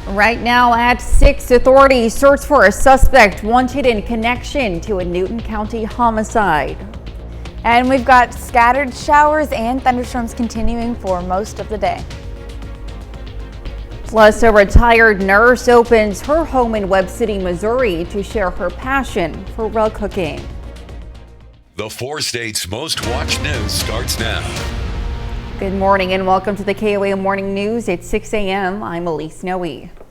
Right now at 6, authorities search for a suspect wanted in connection to a Newton County homicide. And we've got scattered showers and thunderstorms continuing for most of the day. Plus, a retired nurse opens her home in Webb City, Missouri to share her passion for rug cooking. The 4 states' most watched news starts now. Good morning and welcome to the KOAM Morning News at 6 a.m. I'm Elise Noe.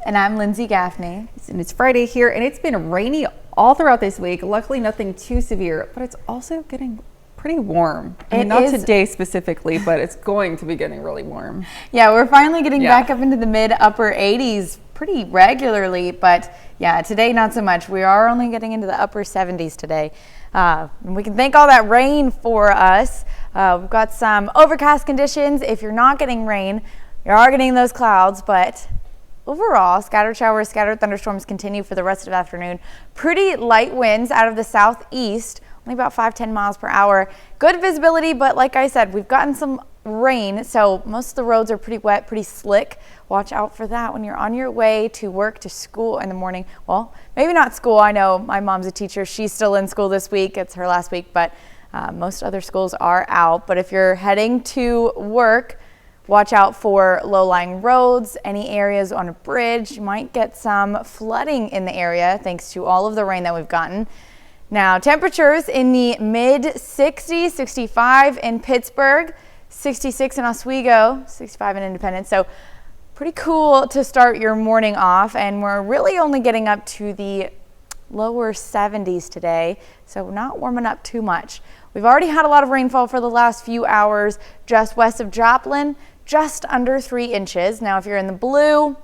And I'm Lindsay Gaffney. And it's Friday here and it's been rainy all throughout this week. Luckily nothing too severe, but it's also getting pretty warm. Not today specifically, but it's going to be getting really warm. Yeah, we're finally getting back up into the mid-upper 80s pretty regularly, but yeah, today not so much. We are only getting into the upper 70s today. We can thank all that rain for us. We've got some overcast conditions. If you're not getting rain, you are getting those clouds, but overall, scattered showers, scattered thunderstorms continue for the rest of the afternoon. Pretty light winds out of the southeast, only about 5-10 miles per hour. Good visibility, but like I said, we've gotten some rain, so most of the roads are pretty wet, pretty slick. Watch out for that when you're on your way to work, to school in the morning. Well, maybe not school. I know my mom's a teacher. She's still in school this week. It's her last week, but most other schools are out. But if you're heading to work, watch out for low-lying roads, any areas on a bridge. You might get some flooding in the area thanks to all of the rain that we've gotten. Now, temperatures in the mid-60s, 65 in Pittsburgh, 66 in Oswego, 65 in Independence. So pretty cool to start your morning off, and we're really only getting up to the lower 70s today, so not warming up too much. We've already had a lot of rainfall for the last few hours just west of Joplin, just under 3 inches. Now, if you're in the blue,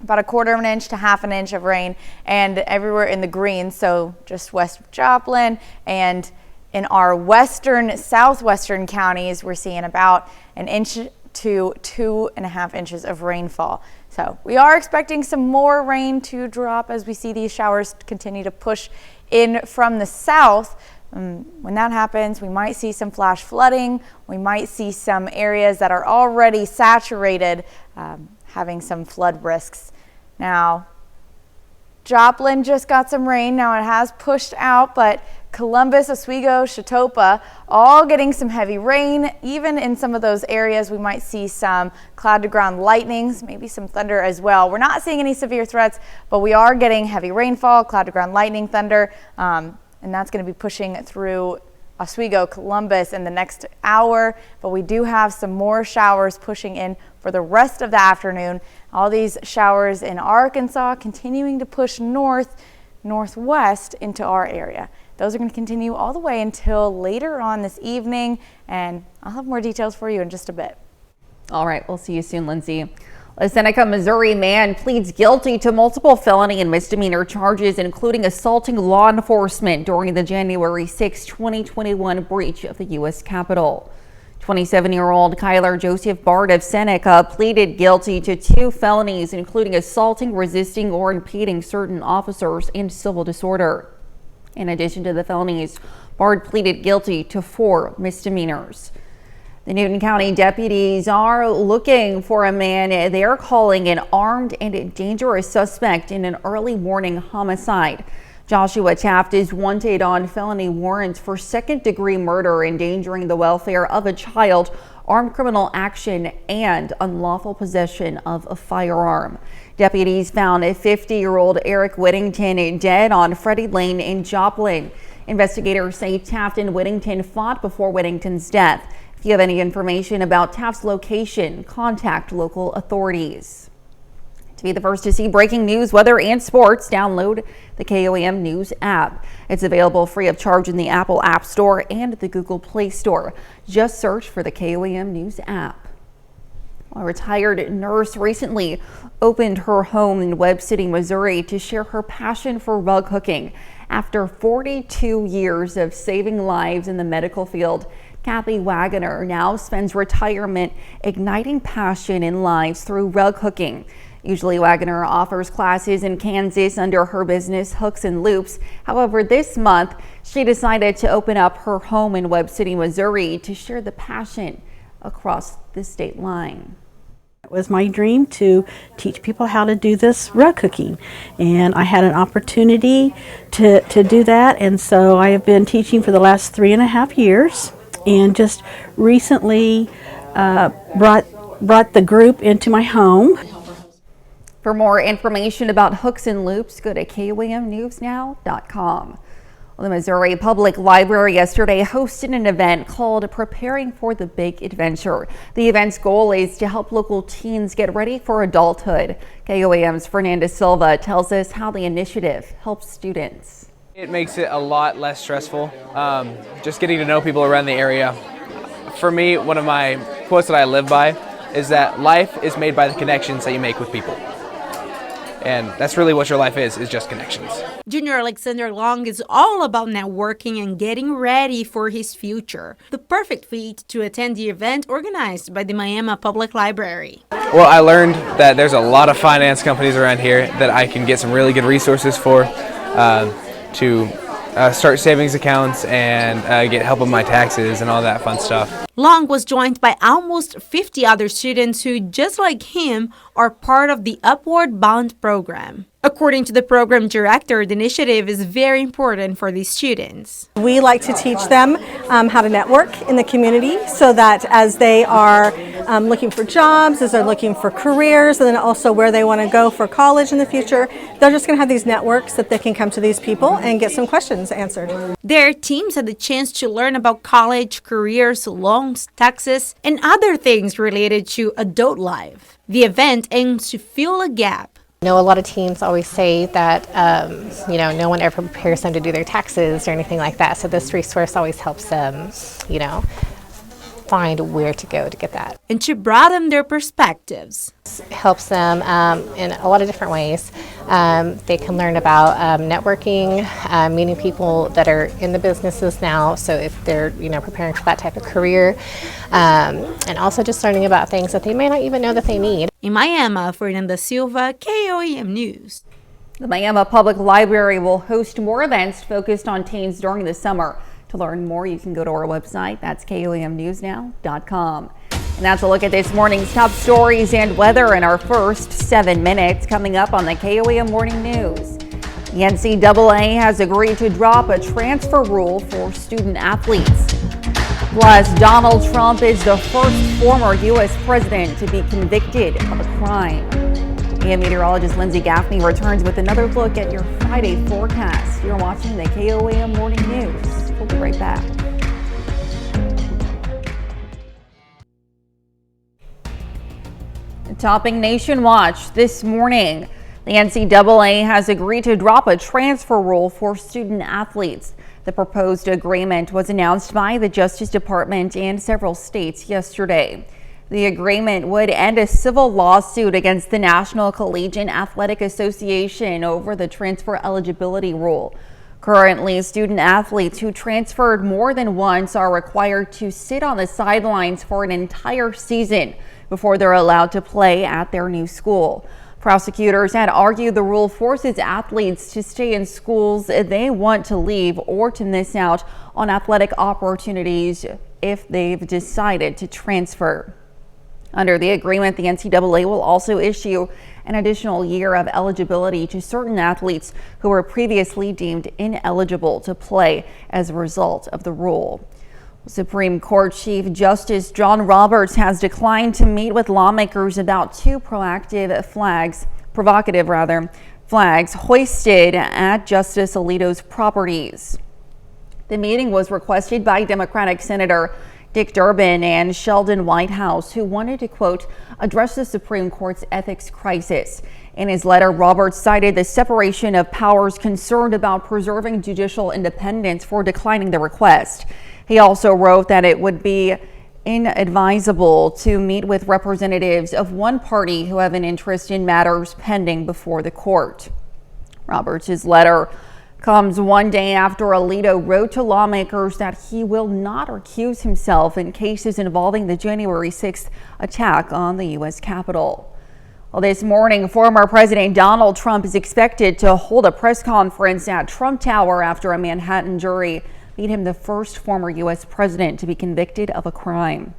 about 1/4 inch to 1/2 inch of rain, and everywhere in the green, so just west of Joplin and in our western, southwestern counties, we're seeing about 1 inch to 2.5 inches of rainfall. So we are expecting some more rain to drop as we see these showers continue to push in from the south. When that happens, we might see some flash flooding. We might see some areas that are already saturated having some flood risks. Now, Joplin just got some rain. Now it has pushed out, but Columbus, Oswego, Chautauqua, all getting some heavy rain. Even in some of those areas, we might see some cloud-to-ground lightnings, maybe some thunder as well. We're not seeing any severe threats, but we are getting heavy rainfall, cloud-to-ground lightning, thunder, and that's going to be pushing through Oswego, Columbus in the next hour, but we do have some more showers pushing in for the rest of the afternoon. All these showers in Arkansas continuing to push northwest into our area. Those are going to continue all the way until later on this evening, and I'll have more details for you in just a bit. All right, we'll see you soon, Lindsay. A Seneca, Missouri man pleads guilty to multiple felony and misdemeanor charges, including assaulting law enforcement during the January 6, 2021 breach of the U.S. Capitol. 27-year-old Kyler Joseph Bard of Seneca pleaded guilty to 2 felonies, including assaulting, resisting, or impeding certain officers and civil disorder. In addition to the felonies, Bard pleaded guilty to 4 misdemeanors. The Newton County deputies are looking for a man they're calling an armed and dangerous suspect in an early morning homicide. Joshua Taft is wanted on felony warrants for second-degree murder, endangering the welfare of a child, armed criminal action, and unlawful possession of a firearm. Deputies found a 50-year-old Eric Whittington dead on Freddie Lane in Joplin. Investigators say Taft and Whittington fought before Whittington's death. If you have any information about Taft's location, contact local authorities. To be the first to see breaking news, weather, and sports, download the KOAM News app. It's available free of charge in the Apple App Store and the Google Play Store. Just search for the KOAM News app. A retired nurse recently opened her home in Webb City, Missouri to share her passion for rug cooking. After 42 years of saving lives in the medical field, Kathy Wagoner now spends retirement igniting passion in lives through rug cooking. Usually Wagoner offers classes in Kansas under her business Hooks and Loops. However, this month she decided to open up her home in Webb City, Missouri to share the passion across the state line. was my dream to teach people how to do this rug cooking, and I had an opportunity to do that, and so I have been teaching for the last 3.5 years, and just recently brought the group into my home. For more information about hooks and loops, go to KOAMnewsnow.com. The Missouri Public Library yesterday hosted an event called Preparing for the Big Adventure. The event's goal is to help local teens get ready for adulthood. KOAM's Fernanda Silva tells us how the initiative helps students. It makes it a lot less stressful, just getting to know people around the area. For me, one of my quotes that I live by is that life is made by the connections that you make with people. And that's really what your life is just connections. Junior Alexander Long is all about networking and getting ready for his future. The perfect fit to attend the event organized by the Miami Public Library. Well, I learned that there's a lot of finance companies around here that I can get some really good resources for to start savings accounts and get help with my taxes and all that fun stuff. Long was joined by almost 50 other students who, just like him, are part of the Upward Bound program. According to the program director, the initiative is very important for these students. We like to teach them how to network in the community so that as they are looking for jobs, as they're looking for careers, and then also where they want to go for college in the future, they're just going to have these networks that they can come to these people and get some questions answered. Their teams had the chance to learn about college, careers, loans, taxes, and other things related to adult life. The event aims to fill a gap. I know a lot of teens always say that, no one ever prepares them to do their taxes or anything like that. So this resource always helps them, find where to go to get that. And to broaden their perspectives. It helps them in a lot of different ways. They can learn about networking, meeting people that are in the businesses now. So if they're, preparing for that type of career, and also just learning about things that they may not even know that they need. In Miami, Fernanda Silva, KOAM News. The Miami Public Library will host more events focused on teens during the summer. To learn more, you can go to our website. That's KOAMnewsnow.com. And that's a look at this morning's top stories and weather in our first 7 minutes. Coming up on the KOAM Morning News. The NCAA has agreed to drop a transfer rule for student athletes. Plus, Donald Trump is the first former U.S. president to be convicted of a crime. And meteorologist Lindsay Gaffney returns with another look at your Friday forecast. You're watching the KOAM Morning News. We'll be right back. Topping Nation Watch this morning, the NCAA has agreed to drop a transfer rule for student athletes. The proposed agreement was announced by the Justice Department and several states yesterday. The agreement would end a civil lawsuit against the National Collegiate Athletic Association over the transfer eligibility rule. Currently, student athletes who transferred more than once are required to sit on the sidelines for an entire season before they're allowed to play at their new school. Prosecutors had argued the rule forces athletes to stay in schools if they want to leave or to miss out on athletic opportunities if they've decided to transfer. Under the agreement, the NCAA will also issue an additional year of eligibility to certain athletes who were previously deemed ineligible to play as a result of the rule. Supreme Court Chief Justice John Roberts has declined to meet with lawmakers about two provocative flags hoisted at Justice Alito's properties. The meeting was requested by Democratic Senator Dick Durbin and Sheldon Whitehouse, who wanted to, quote, address the Supreme Court's ethics crisis. In his letter, Roberts cited the separation of powers, concerned about preserving judicial independence, for declining the request. He also wrote that it would be inadvisable to meet with representatives of one party who have an interest in matters pending before the court. Roberts' letter comes one day after Alito wrote to lawmakers that he will not recuse himself in cases involving the January 6th attack on the U.S. Capitol. Well, this morning, former President Donald Trump is expected to hold a press conference at Trump Tower after a Manhattan jury made him the first former U.S. president to be convicted of a crime.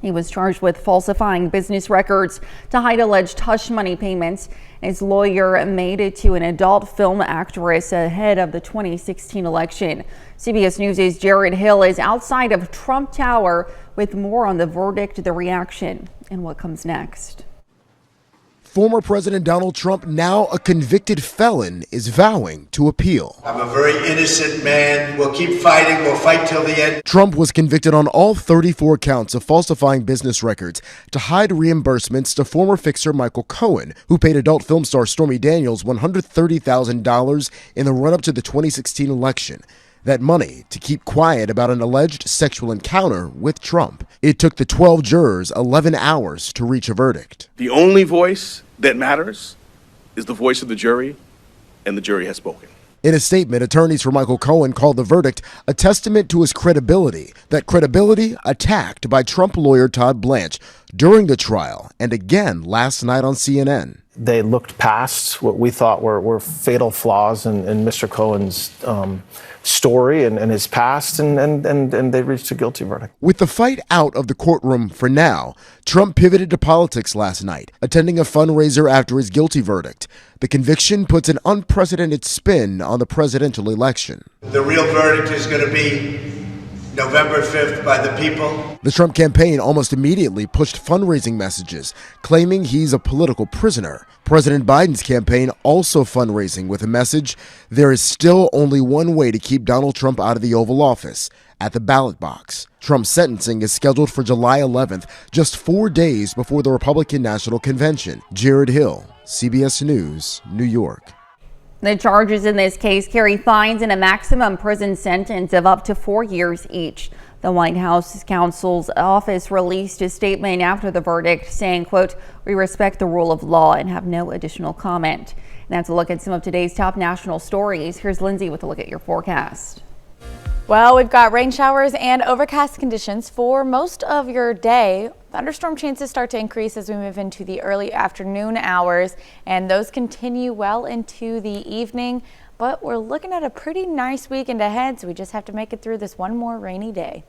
He was charged with falsifying business records to hide alleged hush money payments. His lawyer made it to an adult film actress ahead of the 2016 election. CBS News' Jared Hill is outside of Trump Tower with more on the verdict, the reaction, and what comes next. Former President Donald Trump, now a convicted felon, is vowing to appeal. I'm a very innocent man. We'll keep fighting. We'll fight till the end. Trump was convicted on all 34 counts of falsifying business records to hide reimbursements to former fixer Michael Cohen, who paid adult film star Stormy Daniels $130,000 in the run-up to the 2016 election. That money to keep quiet about an alleged sexual encounter with Trump. It took the 12 jurors 11 hours to reach a verdict. The only voice that matters is the voice of the jury, and the jury has spoken. In a statement, attorneys for Michael Cohen called the verdict a testament to his credibility, that credibility attacked by Trump lawyer Todd Blanche during the trial and again last night on CNN. They looked past what we thought were fatal flaws in Mr. Cohen's story and his past, and they reached a guilty verdict. With the fight out of the courtroom for now, Trump pivoted to politics last night, attending a fundraiser after his guilty verdict. The conviction puts an unprecedented spin on the presidential election. The real verdict is going to be November 5th by the people. The Trump campaign almost immediately pushed fundraising messages, claiming he's a political prisoner. President Biden's campaign also fundraising with a message: there is still only one way to keep Donald Trump out of the Oval Office, at the ballot box. Trump's sentencing is scheduled for July 11th, just 4 days before the Republican National Convention. Jared Hill, CBS News, New York. The charges in this case carry fines and a maximum prison sentence of up to 4 years each. The White House counsel's office released a statement after the verdict saying, quote, "We respect the rule of law and have no additional comment." And that's a look at some of today's top national stories. Here's Lindsay with a look at your forecast. Well, we've got rain showers and overcast conditions for most of your day. Thunderstorm chances start to increase as we move into the early afternoon hours, and those continue well into the evening. But we're looking at a pretty nice weekend ahead, so we just have to make it through this one more rainy day.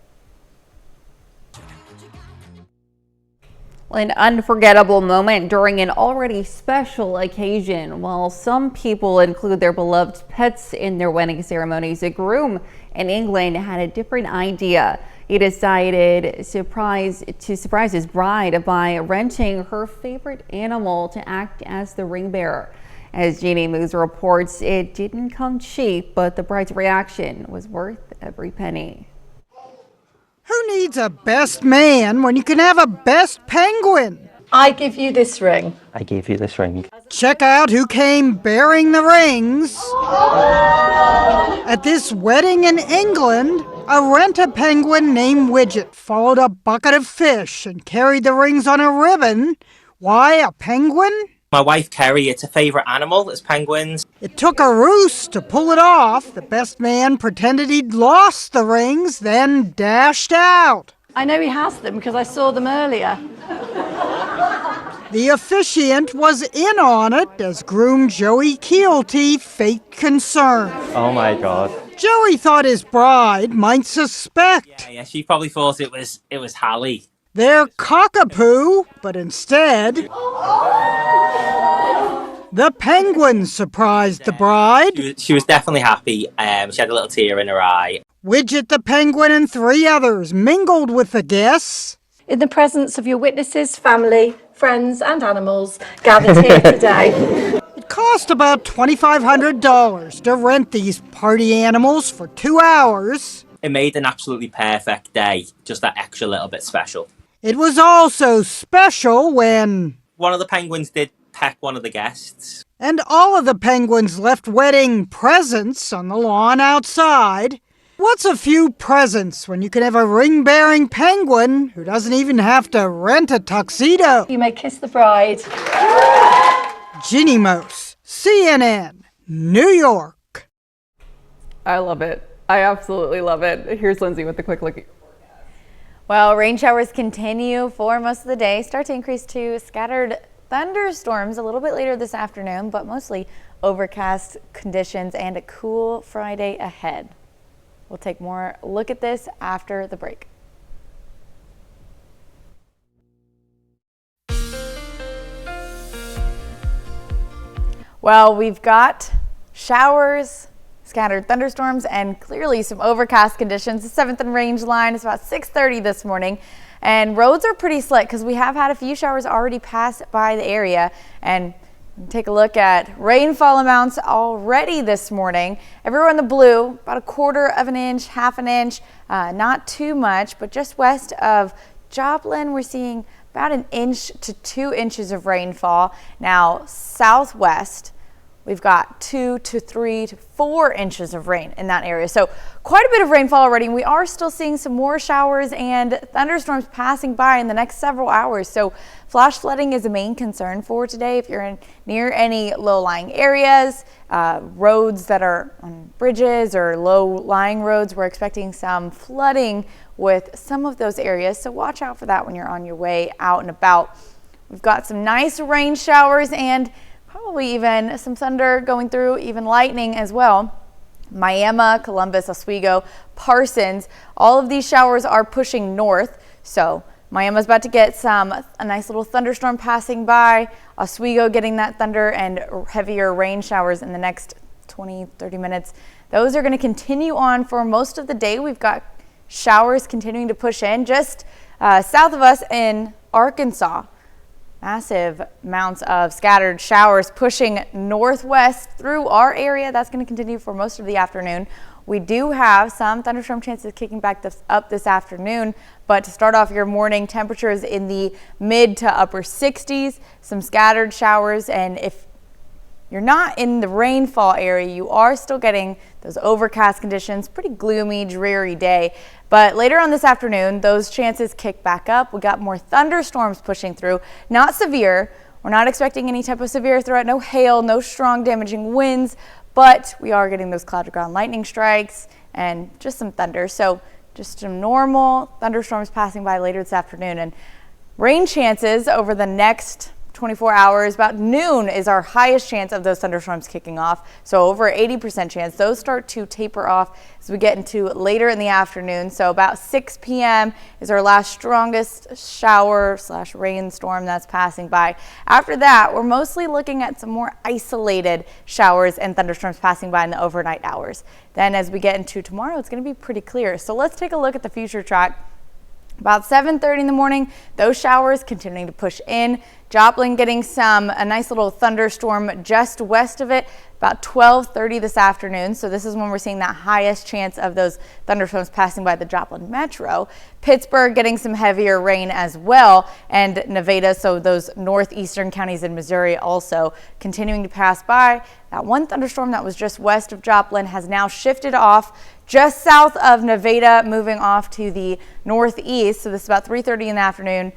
An unforgettable moment during an already special occasion. While some people include their beloved pets in their wedding ceremonies, a groom in England had a different idea. He decided to surprise his bride by renting her favorite animal to act as the ring bearer. As Jeannie Moose reports, it didn't come cheap, but the bride's reaction was worth every penny. Who needs a best man when you can have a best penguin? I give you this ring. I gave you this ring. Check out who came bearing the rings. At this wedding in England, a rent-a-penguin named Widget followed a bucket of fish and carried the rings on a ribbon. Why a penguin? My wife Kerry, it's a favourite animal, it's penguins. It took a ruse to pull it off. The best man pretended he'd lost the rings, then dashed out. I know he has them because I saw them earlier. The officiant was in on it as groom Joey Keelty faked concern. Oh my God. Joey thought his bride might suspect. Yeah, she probably thought it was Hallie. They're cockapoo, but instead, the penguin surprised the bride. She was definitely happy. She had a little tear in her eye. Widget the penguin and 3 others mingled with the guests. In the presence of your witnesses, family, friends and animals gathered here today. It cost about $2,500 to rent these party animals for 2 hours. It made an absolutely perfect day, just that extra little bit special. It was also special when one of the penguins did peck one of the guests. And all of the penguins left wedding presents on the lawn outside. What's a few presents when you can have a ring-bearing penguin who doesn't even have to rent a tuxedo? You may kiss the bride. Jeannie Moose, CNN, New York. I love it. I absolutely love it. Here's Lindsay with a quick look. Well, rain showers continue for most of the day, start to increase to scattered thunderstorms a little bit later this afternoon, but mostly overcast conditions and a cool Friday ahead. We'll take more look at this after the break. Well, we've got showers, scattered thunderstorms, and clearly some overcast conditions. The 7th and range line is about 6:30 this morning. And roads are pretty slick because we have had a few showers already pass by the area. And take a look at rainfall amounts already this morning. Everywhere in the blue, about 1/4 of an inch, 1/2 an inch, not too much, but just west of Joplin, we're seeing about 1 inch to 2 inches of rainfall. Now, southwest, we've got 2 to 3 to 4 inches of rain in that area. So quite a bit of rainfall already. And we are still seeing some more showers and thunderstorms passing by in the next several hours. So flash flooding is a main concern for today. If you're near any low-lying areas, roads that are on bridges or low-lying roads, we're expecting some flooding with some of those areas. So watch out for that when you're on your way out and about. We've got some nice rain showers and probably even some thunder going through, even lightning as well. Miami, Columbus, Oswego, Parsons, all of these showers are pushing north. So Miami's about to get a nice little thunderstorm passing by. Oswego getting that thunder and heavier rain showers in the next 20-30 minutes. Those are going to continue on for most of the day. We've got showers continuing to push in just south of us in Arkansas. Massive amounts of scattered showers pushing northwest through our area. That's going to continue for most of the afternoon. We do have some thunderstorm chances kicking back up this afternoon, but to start off your morning, temperatures in the mid to upper 60s, some scattered showers, and if you're not in the rainfall area, you are still getting those overcast conditions, pretty gloomy, dreary day. But later on this afternoon, those chances kick back up. We got more thunderstorms pushing through, not severe. We're not expecting any type of severe threat, no hail, no strong damaging winds, but we are getting those cloud to ground lightning strikes and just some thunder. So just some normal thunderstorms passing by later this afternoon, and rain chances over the next 24 hours. About noon is our highest chance of those thunderstorms kicking off. So over 80% chance. Those start to taper off as we get into later in the afternoon. So about 6 p.m. is our last strongest shower / rainstorm that's passing by. After that, we're mostly looking at some more isolated showers and thunderstorms passing by in the overnight hours. Then as we get into tomorrow, it's going to be pretty clear. So let's take a look at the future track. About 7:30 in the morning, those showers continuing to push in. Joplin getting a nice little thunderstorm just west of it, about 12:30 this afternoon. So this is when we're seeing that highest chance of those thunderstorms passing by the Joplin metro. Pittsburgh getting some heavier rain as well, and Nevada, so those northeastern counties in Missouri also continuing to pass by. That one thunderstorm that was just west of Joplin has now shifted off just south of Nevada, moving off to the northeast. So this is about 3:30 in the afternoon.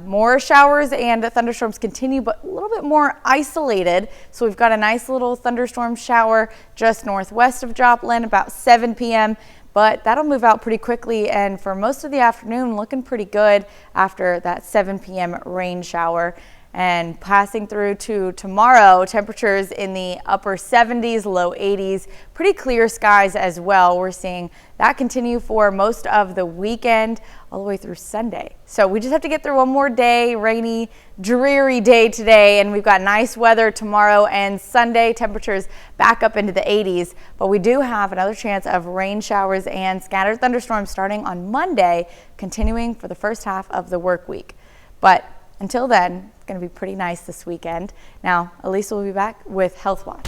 More showers and thunderstorms continue, but a little bit more isolated. So we've got a nice little thunderstorm shower just northwest of Joplin about 7 p.m. But that'll move out pretty quickly, and for most of the afternoon looking pretty good after that 7 p.m. rain shower. And passing through to tomorrow, temperatures in the upper 70s, low 80s, pretty clear skies as well. We're seeing that continue for most of the weekend all the way through Sunday. So we just have to get through one more day, rainy, dreary day today, and we've got nice weather tomorrow and Sunday. Temperatures back up into the 80s, but we do have another chance of rain showers and scattered thunderstorms starting on Monday, continuing for the first half of the work week. But until then, it's going to be pretty nice this weekend. Now, Elisa will be back with Health Watch.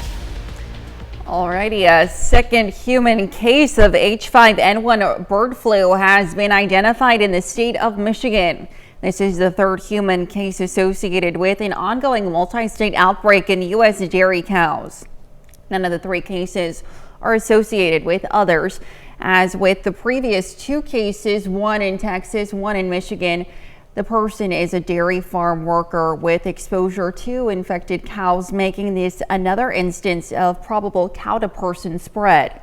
Alrighty, a second human case of H5N1 bird flu has been identified in the state of Michigan. This is the third human case associated with an ongoing multi-state outbreak in U.S. dairy cows. None of the 3 cases are associated with others. As with the previous 2 cases, one in Texas, one in Michigan, the person is a dairy farm worker with exposure to infected cows, making this another instance of probable cow-to-person spread.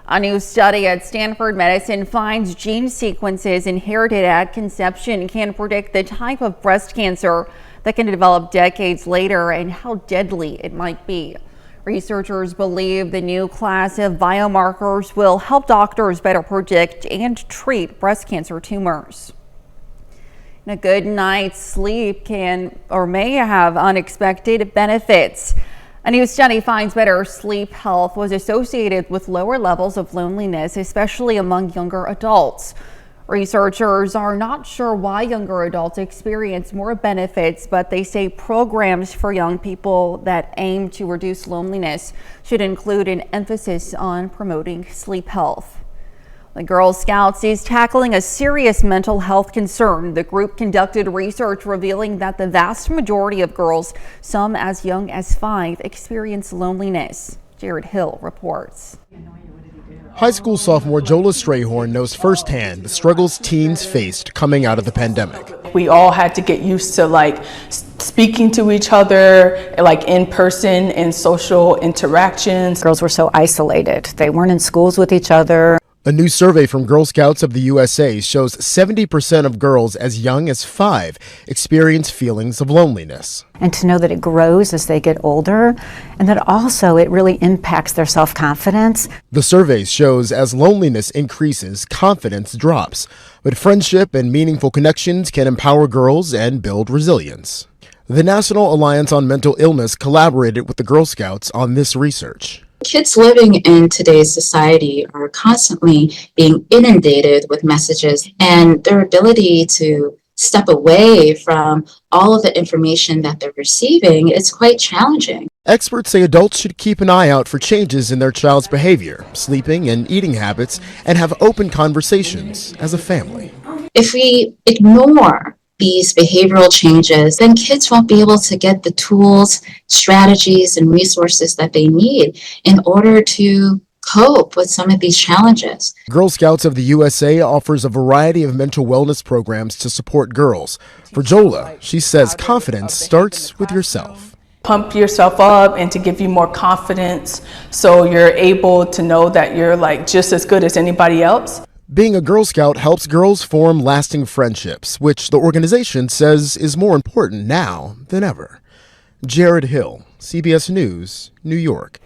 A new study at Stanford Medicine finds gene sequences inherited at conception can predict the type of breast cancer that can develop decades later and how deadly it might be. Researchers believe the new class of biomarkers will help doctors better predict and treat breast cancer tumors. A good night's sleep can or may have unexpected benefits. A new study finds better sleep health was associated with lower levels of loneliness, especially among younger adults. Researchers are not sure why younger adults experience more benefits, but they say programs for young people that aim to reduce loneliness should include an emphasis on promoting sleep health. The Girl Scouts is tackling a serious mental health concern. The group conducted research revealing that the vast majority of girls, some as young as 5, experience loneliness. Jared Hill reports. High school sophomore Jola Strayhorn knows firsthand the struggles teens faced coming out of the pandemic. We all had to get used to speaking to each other in person and social interactions. Girls were so isolated. They weren't in schools with each other. A new survey from Girl Scouts of the USA shows 70% of girls as young as 5 experience feelings of loneliness. And to know that it grows as they get older, and that also it really impacts their self-confidence. The survey shows as loneliness increases, confidence drops. But friendship and meaningful connections can empower girls and build resilience. The National Alliance on Mental Illness collaborated with the Girl Scouts on this research. Kids living in today's society are constantly being inundated with messages, and their ability to step away from all of the information that they're receiving is quite challenging. Experts say adults should keep an eye out for changes in their child's behavior, sleeping and eating habits, and have open conversations as a family. If we ignore these behavioral changes, then kids won't be able to get the tools, strategies, and resources that they need in order to cope with some of these challenges. Girl Scouts of the USA offers a variety of mental wellness programs to support girls. For Jola, she says confidence starts with yourself. Pump yourself up and to give you more confidence so you're able to know that you're just as good as anybody else. Being a Girl Scout helps girls form lasting friendships, which the organization says is more important now than ever. Jared Hill, CBS News, New York.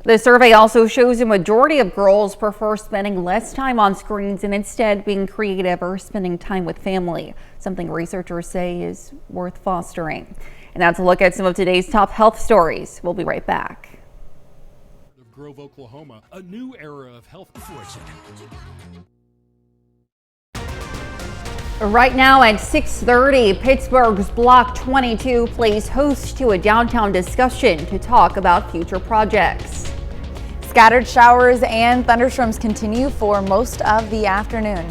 The survey also shows a majority of girls prefer spending less time on screens and instead being creative or spending time with family, something researchers say is worth fostering. And that's a look at some of today's top health stories. We'll be right back. Grove, Oklahoma, a new era of health fortune. Right now at 6:30, Pittsburgh's Block 22 plays host to a downtown discussion to talk about future projects. Scattered showers and thunderstorms continue for most of the afternoon.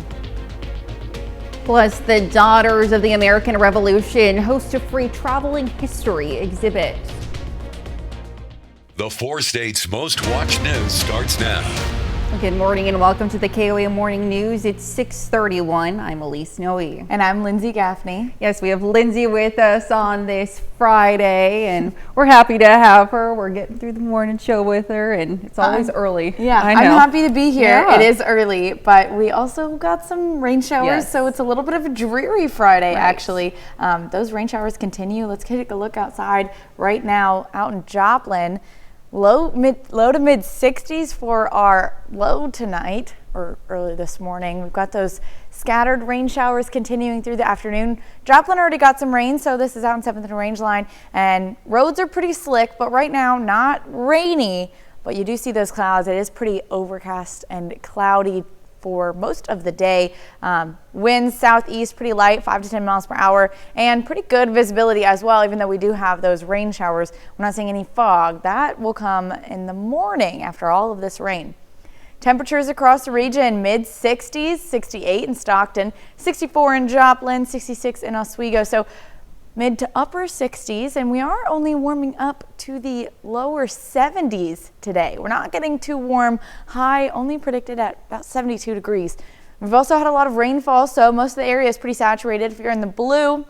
Plus, the Daughters of the American Revolution host a free traveling history exhibit. The 4 states' most watched news starts now. Good morning and welcome to the KOAM Morning News. It's 6:31. I'm Elise Noe. And I'm Lindsay Gaffney. Yes, we have Lindsay with us on this Friday, and we're happy to have her. We're getting through the morning show with her, and it's always early. Yeah, I know. I'm happy to be here. Yeah. It is early, but we also got some rain showers, so it's a little bit of a dreary Friday, actually. Those rain showers continue. Let's take a look outside right now out in Joplin. Low to mid 60s for our low tonight or early this morning. We've got those scattered rain showers continuing through the afternoon. Joplin already got some rain, so this is out in 7th and Range Line, and roads are pretty slick, but right now not rainy, but you do see those clouds. It is pretty overcast and cloudy for most of the day. Winds southeast pretty light, 5 to 10 miles per hour, and pretty good visibility as well, even though we do have those rain showers. We're not seeing any fog. That will come in the morning after all of this rain. Temperatures across the region, mid 60s, 68 in Stockton, 64 in Joplin, 66 in Oswego. So mid to upper 60s, and we are only warming up to the lower 70s today. We're not getting too warm. High only predicted at about 72 degrees. We've also had a lot of rainfall, so most of the area is pretty saturated. If you're in the blue,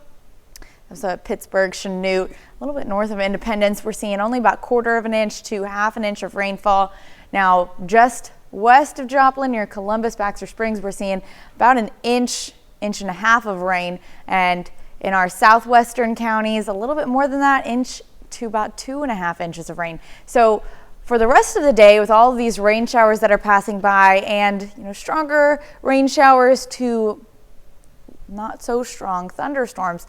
so Pittsburgh, Chanute, a little bit north of Independence, we're seeing only about 1/4 of an inch to 1/2 an inch of rainfall. Now, just west of Joplin near Columbus, Baxter Springs, we're seeing about an inch and a half of rain, and in our southwestern counties, a little bit more than that, inch to about 2.5 inches of rain. So for the rest of the day, with all of these rain showers that are passing by and stronger rain showers to not so strong thunderstorms,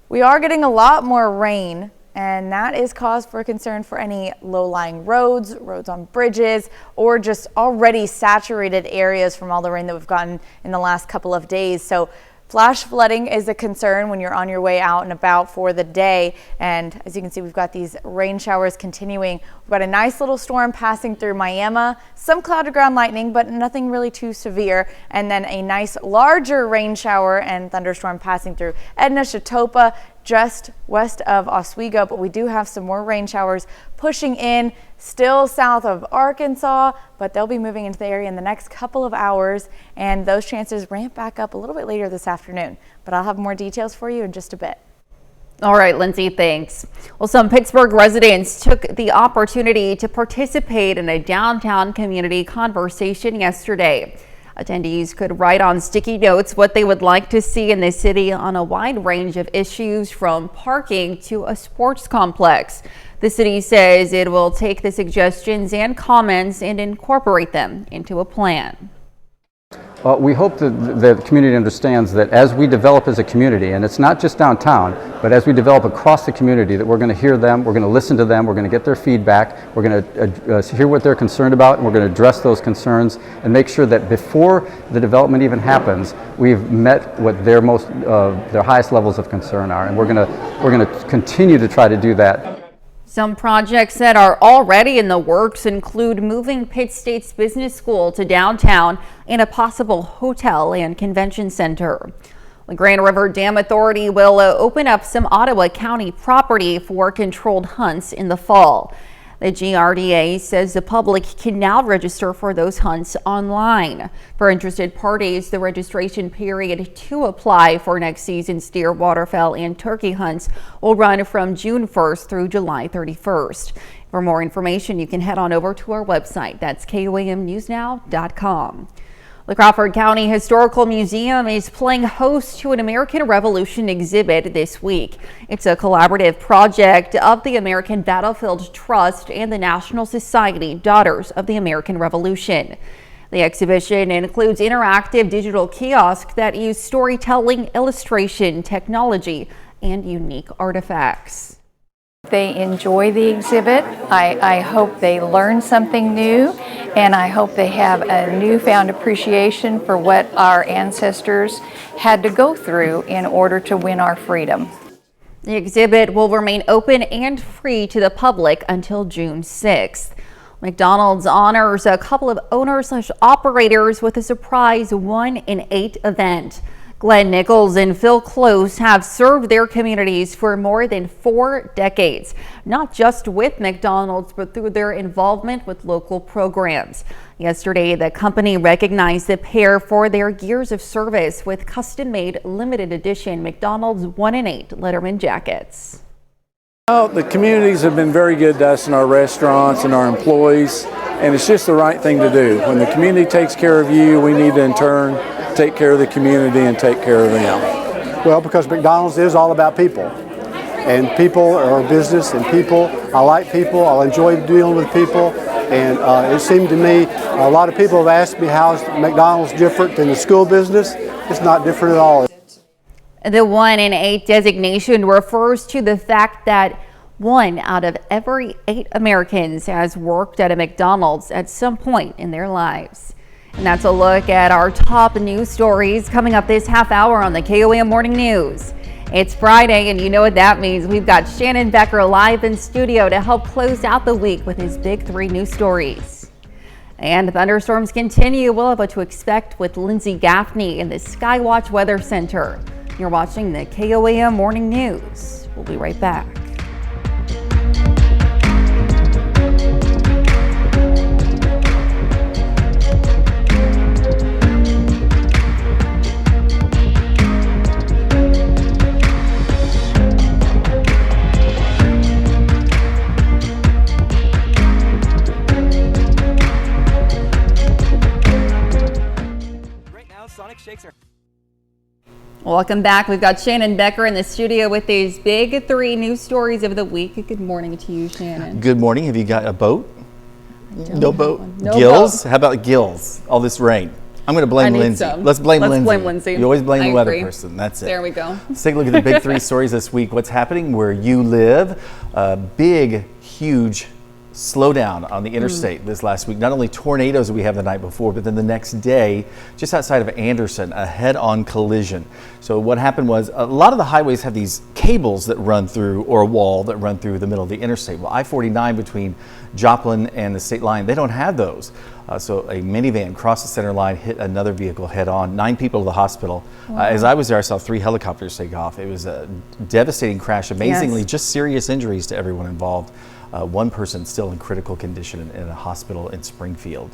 we are getting a lot more rain and that is cause for concern for any low-lying roads, roads on bridges, or just already saturated areas from all the rain that we've gotten in the last couple of days. So flash flooding is a concern when you're on your way out and about for the day. And as you can see, we've got these rain showers continuing. We've got a nice little storm passing through Miami, some cloud to ground lightning, but nothing really too severe. And then a nice larger rain shower and thunderstorm passing through Edna, Chatopa, just west of Oswego. But we do have some more rain showers pushing in still south of Arkansas, but they'll be moving into the area in the next couple of hours, and those chances ramp back up a little bit later this afternoon. But I'll have more details for you in just a bit. All right, Lindsay, thanks. Well, some Pittsburgh residents took the opportunity to participate in a downtown community conversation yesterday. Attendees could write on sticky notes what they would like to see in the city on a wide range of issues, from parking to a sports complex. The city says it will take the suggestions and comments and incorporate them into a plan. We hope that the community understands that as we develop as a community, and it's not just downtown, but as we develop across the community, that we're going to hear them, we're going to listen to them, we're going to get their feedback, we're going to hear what they're concerned about, and we're going to address those concerns and make sure that before the development even happens, we've met what their highest levels of concern are, and we're going to continue to try to do that. Some projects that are already in the works include moving Pitt State's business school to downtown and a possible hotel and convention center. The Grand River Dam Authority will open up some Ottawa County property for controlled hunts in the fall. The GRDA says the public can now register for those hunts online. For interested parties, the registration period to apply for next season's deer, waterfowl, and turkey hunts will run from June 1st through July 31st. For more information, you can head on over to our website. That's KOAMnewsnow.com. The Crawford County Historical Museum is playing host to an American Revolution exhibit this week. It's a collaborative project of the American Battlefield Trust and the National Society Daughters of the American Revolution. The exhibition includes interactive digital kiosks that use storytelling, illustration, technology, and unique artifacts. They enjoy the exhibit. I hope they learn something new, and I hope they have a newfound appreciation for what our ancestors had to go through in order to win our freedom. The exhibit will remain open and free to the public until June 6th. McDonald's honors a couple of owners/operators with a surprise 1-in-8 event. Glenn Nichols and Phil Close have served their communities for more than 4 decades, not just with McDonald's, but through their involvement with local programs. Yesterday, the company recognized the pair for their years of service with custom-made limited edition McDonald's 1-in-8 Letterman jackets. Well, the communities have been very good to us in our restaurants and our employees, and it's just the right thing to do. When the community takes care of you, we need to in turn take care of the community and take care of them. Well, because McDonald's is all about people, and people are a business, and people, I like people, I enjoy dealing with people, and it seemed to me, a lot of people have asked me how is McDonald's different than the school business. It's not different at all. The 1-in-8 designation refers to the fact that 1 out of every 8 Americans has worked at a McDonald's at some point in their lives. And that's a look at our top news stories coming up this half hour on the KOAM Morning News. It's Friday, and you know what that means. We've got Shannon Becker live in studio to help close out the week with his big 3 news stories. And thunderstorms continue. We'll have what to expect with Lindsay Gaffney in the Skywatch Weather Center. You're watching the KOAM Morning News. We'll be right back. Welcome back. We've got Shannon Becker in the studio with these big 3 news stories of the week. Good morning to you, Shannon. Good morning. Have you got a boat? No boat. No gills? Boat. How about gills? All this rain. I'm going to blame Lindsay. Let's blame Lindsay. You always blame the weather person. That's it. There we go. Let's take a look at the big three stories this week. What's happening where you live? Big, huge slowdown on the interstate this last week. Not only tornadoes that we have the night before, but then the next day, just outside of Anderson, a head-on collision. So what happened was a lot of the highways have these cables that run through, or a wall that run through the middle of the interstate. Well, I-49 between Joplin and the state line, they don't have those. So a minivan crossed the center line, hit another vehicle head-on. 9 people to the hospital. Wow. As I was there, I saw 3 helicopters take off. It was a devastating crash. Amazingly, just serious injuries to everyone involved. One person still in critical condition in a hospital in Springfield.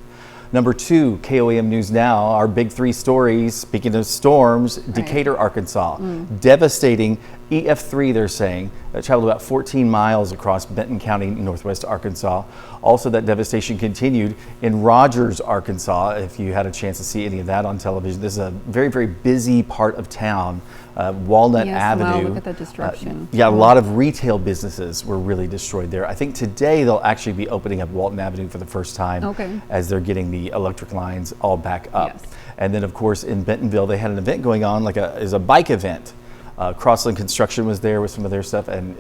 Number 2, KOAM News Now, our big 3 stories. Speaking of storms, Decatur, Arkansas. Devastating EF3, they're saying, that traveled about 14 miles across Benton County, northwest Arkansas. Also, that devastation continued in Rogers, Arkansas, if you had a chance to see any of that on television. This is a very, very busy part of town. Walnut Avenue. Wow, look at the destruction. A lot of retail businesses were really destroyed there. I think today they'll actually be opening up Walton Avenue for the first time as they're getting the electric lines all back up. Yes. And then, of course, in Bentonville, they had an event going on, like a bike event. Crossland Construction was there with some of their stuff, and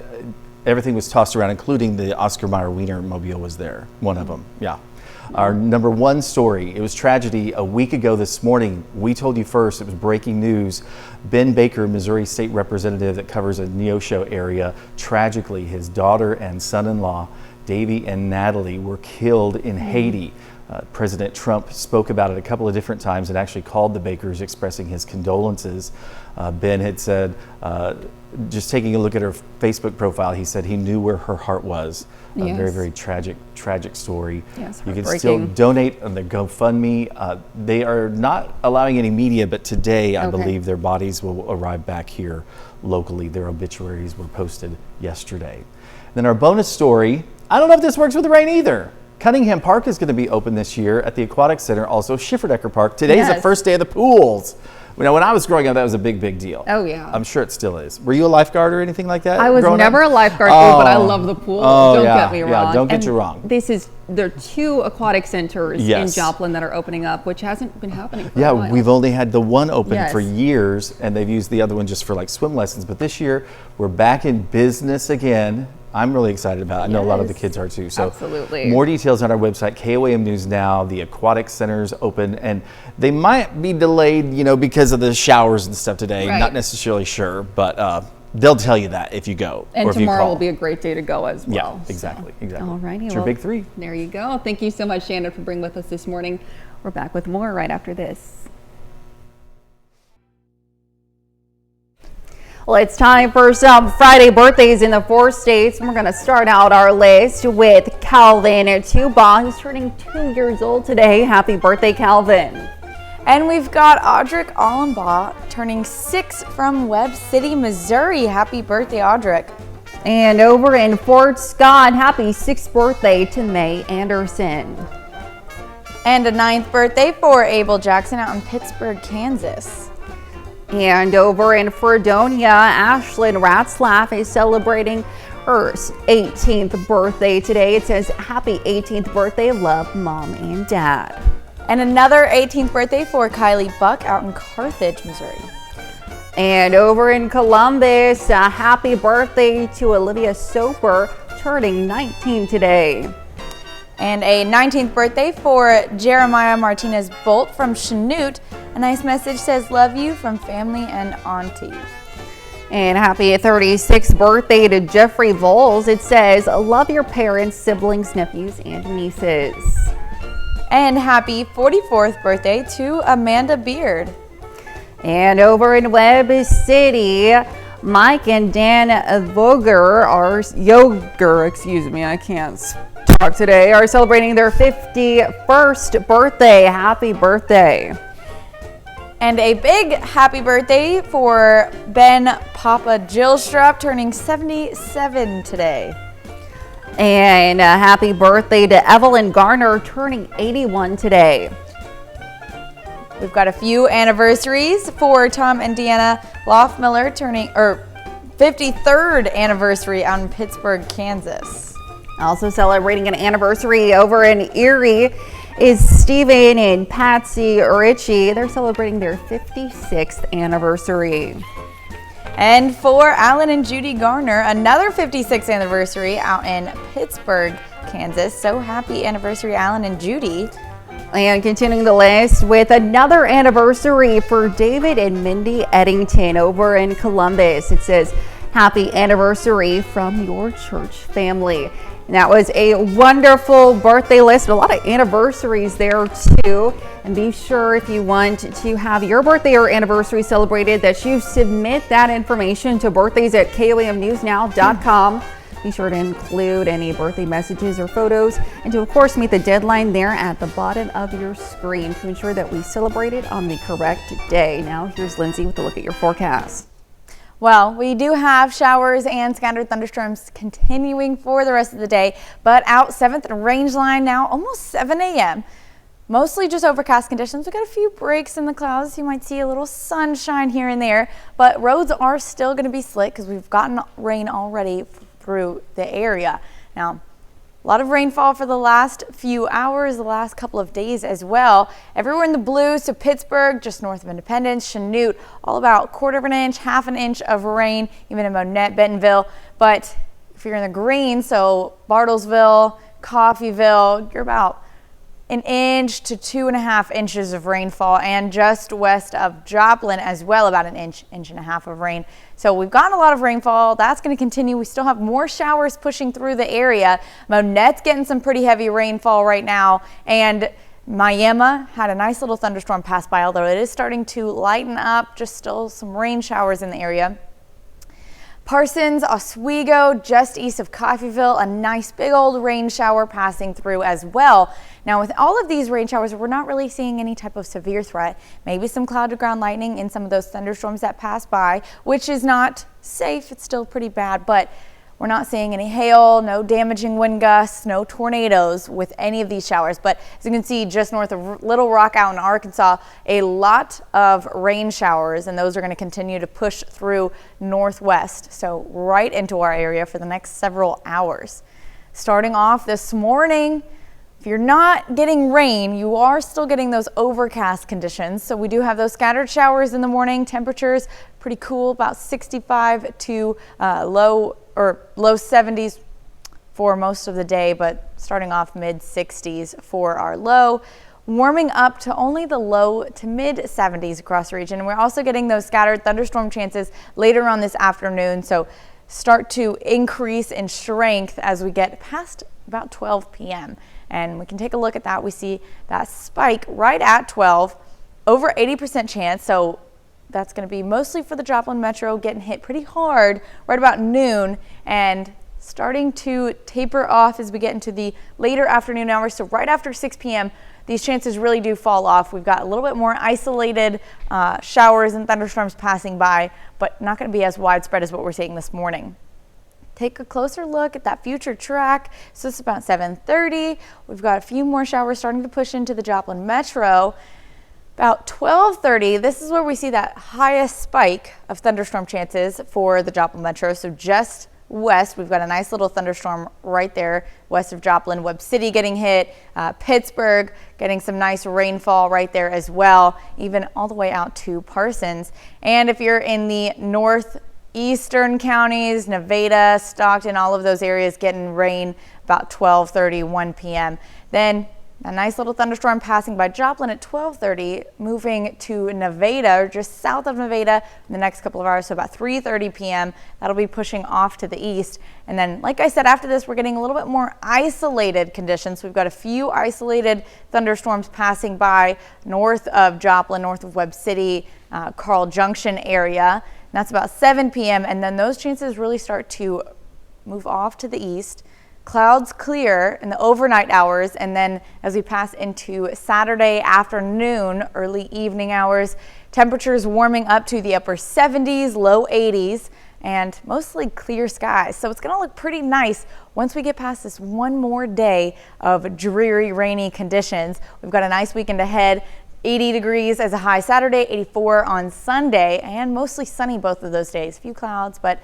everything was tossed around, including the Oscar Mayer Wiener mobile was there, one of them, Our number 1 story, it was tragedy a week ago this morning. We told you first, it was breaking news. Ben Baker, Missouri state representative that covers a Neosho area, tragically, his daughter and son-in-law, Davy and Natalie, were killed in Haiti. President Trump spoke about it a couple of different times and actually called the Bakers, expressing his condolences. Ben had said, just taking a look at her Facebook profile, he said he knew where her heart was. A very, very tragic story. Yes, you can still donate on the GoFundMe. They are not allowing any media, but today I believe their bodies will arrive back here locally. Their obituaries were posted yesterday. Then our bonus story, I don't know if this works with the rain either. Cunningham Park is going to be open this year at the Aquatic Center, also Schifferdecker Park. Today is the first day of the pools. When I was growing up, that was a big, big deal. Oh, yeah. I'm sure it still is. Were you a lifeguard or anything like that? I was never a lifeguard, but I love the pool. Don't get me wrong. Yeah, don't get you wrong. There are 2 aquatic centers in Joplin that are opening up, which hasn't been happening for a while. We've only had the one open for years, and they've used the other one just for like swim lessons. But this year, we're back in business again. I'm really excited about it. I know a lot of the kids are too. So absolutely. More details on our website, KOAM News Now. The aquatic center's open, and they might be delayed, because of the showers and stuff today. Not necessarily sure, but they'll tell you that if you go. And or if tomorrow you call. will be a great day to go as well. Yeah, exactly. All righty. It's your big 3. There you go. Thank you so much, Shannon, for being with us this morning. We're back with more right after this. Well, it's time for some Friday birthdays in the 4 states. We're going to start out our list with Calvin Tubaugh, who's turning 2 years old today. Happy birthday, Calvin. And we've got Audric Allenbaugh turning 6 from Webb City, Missouri. Happy birthday, Audric. And over in Fort Scott, happy 6th birthday to May Anderson. And a 9th birthday for Abel Jackson out in Pittsburgh, Kansas. And over in Fredonia, Ashlyn Ratzlaff is celebrating her 18th birthday today. It says, happy 18th birthday, love, Mom and Dad. And another 18th birthday for Kylie Buck out in Carthage, Missouri. And over in Columbus, a happy birthday to Olivia Soper, turning 19 today. And a 19th birthday for Jeremiah Martinez Bolt from Chanute. A nice message says, love you from family and auntie. And happy 36th birthday to Jeffrey Voles. It says, love your parents, siblings, nephews, and nieces. And happy 44th birthday to Amanda Beard. And over in Webb City, Mike and Dan I can't talk today, are celebrating their 51st birthday. Happy birthday. And a big happy birthday for Ben Papa Gilstrup, turning 77 today. And a happy birthday to Evelyn Garner, turning 81 today. We've got a few anniversaries for Tom and Deanna Loftmiller, turning 53rd anniversary out in Pittsburgh, Kansas. Also celebrating an anniversary over in Erie. is Steven and Patsy Ritchie. They're celebrating their 56th anniversary. And for Alan and Judy Garner, another 56th anniversary out in Pittsburgh, Kansas. So happy anniversary, Alan and Judy. And continuing the list with another anniversary for David and Mindy Eddington over in Columbus. It says, happy anniversary from your church family. And that was a wonderful birthday list. A lot of anniversaries there too. And be sure if you want to have your birthday or anniversary celebrated that you submit that information to birthdays@koamnewsnow.com. Be sure to include any birthday messages or photos and to, of course, meet the deadline there at the bottom of your screen to ensure that we celebrate it on the correct day. Now, here's Lindsay with a look at your forecast. Well, we do have showers and scattered thunderstorms continuing for the rest of the day, but out 7th and range line now, almost 7 a.m. Mostly just overcast conditions. We got a few breaks in the clouds. You might see a little sunshine here and there, but roads are still going to be slick because we've gotten rain already through the area. Now, a lot of rainfall for the last few hours, the last couple of days as well. Everywhere in the blue, so Pittsburgh, just north of Independence, Chanute, all about 1/4 inch, 1/2 inch of rain, even in Monette, Bentonville. But if you're in the green, so Bartlesville, Coffeyville, you're about 1 inch to 2.5 inches of rainfall, and just west of Joplin as well, about 1 inch, 1.5 inches of rain. So we've gotten a lot of rainfall. That's going to continue. We still have more showers pushing through the area. Monette's getting some pretty heavy rainfall right now, and Miami had a nice little thunderstorm pass by, although it is starting to lighten up. Just still some rain showers in the area. Parsons, Oswego, just east of Coffeyville, a nice big old rain shower passing through as well. Now, with all of these rain showers, we're not really seeing any type of severe threat. Maybe some cloud to ground lightning in some of those thunderstorms that pass by, which is not safe. It's still pretty bad, but we're not seeing any hail, no damaging wind gusts, no tornadoes with any of these showers. But as you can see, just north of Little Rock out in Arkansas, a lot of rain showers, and those are going to continue to push through northwest, so right into our area for the next several hours. Starting off this morning, if you're not getting rain, you are still getting those overcast conditions. So we do have those scattered showers in the morning. Temperatures pretty cool, about 65 to low 70s for most of the day, but starting off mid 60s for our low. Warming up to only the low to mid 70s across the region. And we're also getting those scattered thunderstorm chances later on this afternoon. So start to increase in strength as we get past about 12 p.m. And we can take a look at that. We see that spike right at 12, over 80% chance. So that's going to be mostly for the Joplin Metro, getting hit pretty hard right about noon and starting to taper off as we get into the later afternoon hours. So right after 6 p.m., these chances really do fall off. We've got a little bit more isolated showers and thunderstorms passing by, but not going to be as widespread as what we're seeing this morning. Take a closer look at that future track. So it's about 7:30. We've got a few more showers starting to push into the Joplin Metro. About 12:30, this is where we see that highest spike of thunderstorm chances for the Joplin Metro. So just west, we've got a nice little thunderstorm right there west of Joplin. Webb City getting hit, Pittsburgh getting some nice rainfall right there as well, even all the way out to Parsons. And if you're in the northeastern counties, Nevada, Stockton, all of those areas getting rain about 12:30, 1 p.m. Then a nice little thunderstorm passing by Joplin at 12:30, moving to Nevada, or just south of Nevada in the next couple of hours, so about 3:30 p.m. That'll be pushing off to the east. And then, like I said, after this, we're getting a little bit more isolated conditions. We've got a few isolated thunderstorms passing by north of Joplin, north of Webb City, Carl Junction area. And that's about 7 p.m. And then those chances really start to move off to the east. Clouds clear in the overnight hours, and then as we pass into Saturday afternoon, early evening hours, temperatures warming up to the upper 70s, low 80s, and mostly clear skies. So it's going to look pretty nice once we get past this one more day of dreary, rainy conditions. We've got a nice weekend ahead. 80 degrees as a high Saturday, 84 on Sunday, and mostly sunny both of those days. A few clouds, but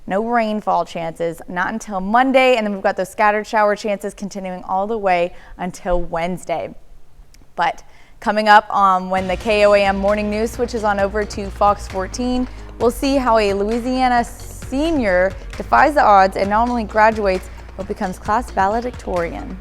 no rainfall chances, not until Monday, and then we've got those scattered shower chances continuing all the way until Wednesday. But coming up on when the KOAM morning news switches on over to Fox 14, we'll see how a Louisiana senior defies the odds and not only graduates, but becomes class valedictorian.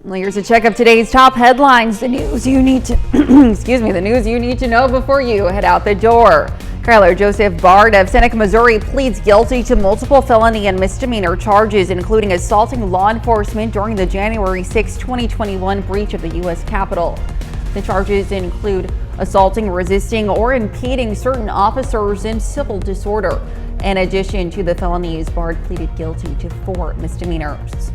Well, here's a check of today's top headlines, the news you need to, the news you need to know before you head out the door. Kyler Joseph Bard of Seneca, Missouri pleads guilty to multiple felony and misdemeanor charges, including assaulting law enforcement during the January 6, 2021 breach of the U.S. Capitol. The charges include assaulting, resisting, or impeding certain officers in civil disorder. In addition to the felonies, Bard pleaded guilty to 4 misdemeanors.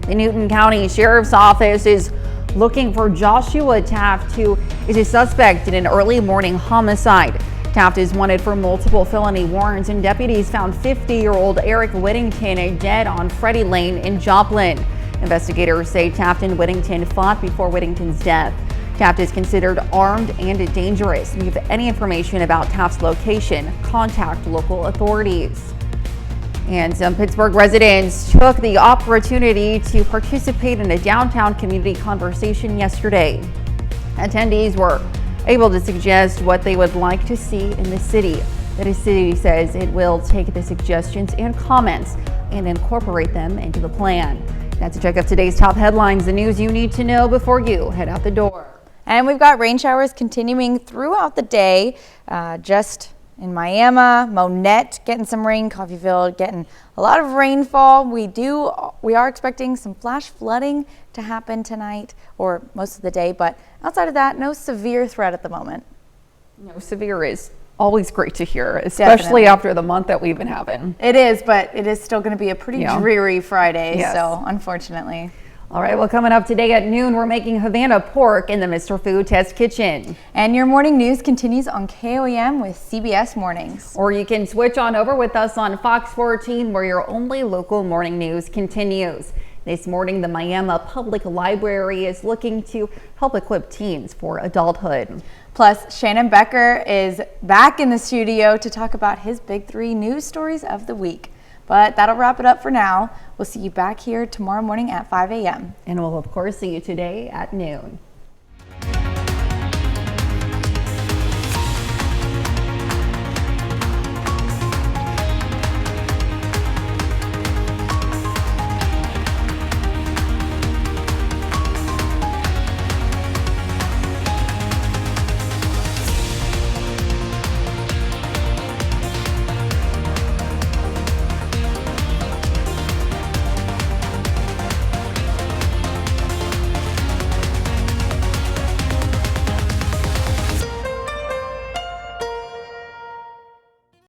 The Newton County Sheriff's Office is looking for Joshua Taft, who is a suspect in an early morning homicide. Taft is wanted for multiple felony warrants, and deputies found 50-year-old Eric Whittington dead on Freddie Lane in Joplin. Investigators say Taft and Whittington fought before Whittington's death. Taft is considered armed and dangerous. If you have any information about Taft's location, contact local authorities. And some Pittsburgh residents took the opportunity to participate in a downtown community conversation yesterday. Attendees were able to suggest what they would like to see in the city. The city says it will take the suggestions and comments and incorporate them into the plan. That's a check of today's top headlines, the news you need to know before you head out the door. And we've got rain showers continuing throughout the day, just in Miami, Monette getting some rain, Coffeyville getting a lot of rainfall. We are expecting some flash flooding to happen tonight or most of the day, but outside of that, no severe threat at the moment. No severe is always great to hear, especially after the month that we've been having. It is, but it is still going to be a pretty dreary Friday, Yes. so unfortunately. All right, well, coming up today at noon, we're making Havana pork in the Mr. Food Test Kitchen. And your morning news continues on KOAM with CBS Mornings. Or you can switch on over with us on Fox 14, where your only local morning news continues. This morning, the Miami Public Library is looking to help equip teens for adulthood. Plus, Shannon Becker is back in the studio to talk about his big 3 news stories of the week. But that'll wrap it up for now. We'll see you back here tomorrow morning at 5 a.m. And we'll, of course, see you today at noon.